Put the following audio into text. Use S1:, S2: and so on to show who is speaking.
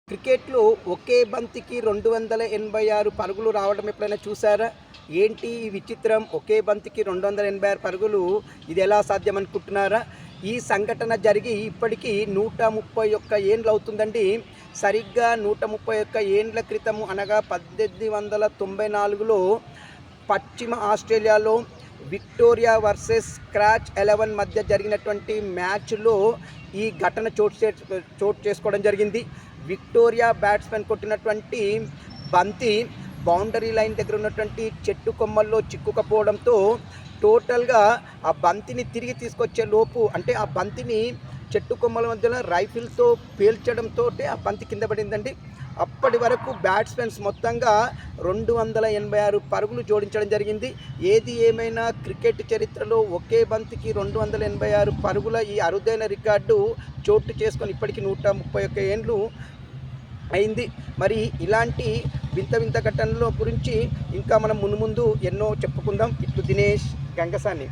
S1: క్రికెట్‌లో ఒకే బంతికి 286 పరుగులు రావడం ఎప్పుడైనా చూసారా? ఏంటి ఈ విచిత్రం? ఒకే బంతికి 286 పరుగులు ఇదెలా సాధ్యం అనుకుంటున్నారా? ఈ సంఘటన జరిగి ఇప్పటికి 131 ఏండ్లవుతుందండి. సరిగ్గా 131 ఏండ్ల క్రితము అనగా 1894లో పశ్చిమ ఆస్ట్రేలియాలో విక్టోరియా వర్సెస్ స్క్రాచ్ 11 మధ్య జరిగినటువంటి మ్యాచ్‌లో ఈ ఘటన చోటు చేసుకోవడం జరిగింది. విక్టోరియా బ్యాట్స్‌మెన్ కొట్టినటువంటి బంతి బౌండరీ లైన్ దగ్గర ఉన్నటువంటి చెట్టు కొమ్మల్లో చిక్కుకుపోవడంతో టోటల్‌గా ఆ బంతిని తిరిగి తీసుకొచ్చే లోపు అంటే ఆ బంతిని చెట్టు కొమ్మల మధ్యలో రైఫిల్‌తో పేల్చడంతోటే ఆ బంతి కింద పడిందండి. అప్పటి వరకు బ్యాట్స్మెన్స్ మొత్తంగా 286 పరుగులు జోడించడం జరిగింది. ఏది ఏమైనా క్రికెట్ చరిత్రలో ఒకే బంతికి 286 పరుగుల ఈ అరుదైన రికార్డు చోటు చేసుకొని ఇప్పటికి 131 ఏండ్లు అయింది. మరి ఇలాంటి వింత వింత ఘటనల గురించి ఇంకా మనం మున్ముందు ఎన్నో చెప్పుకుందాం. ఇట్లు దినేష్ గంగసాని.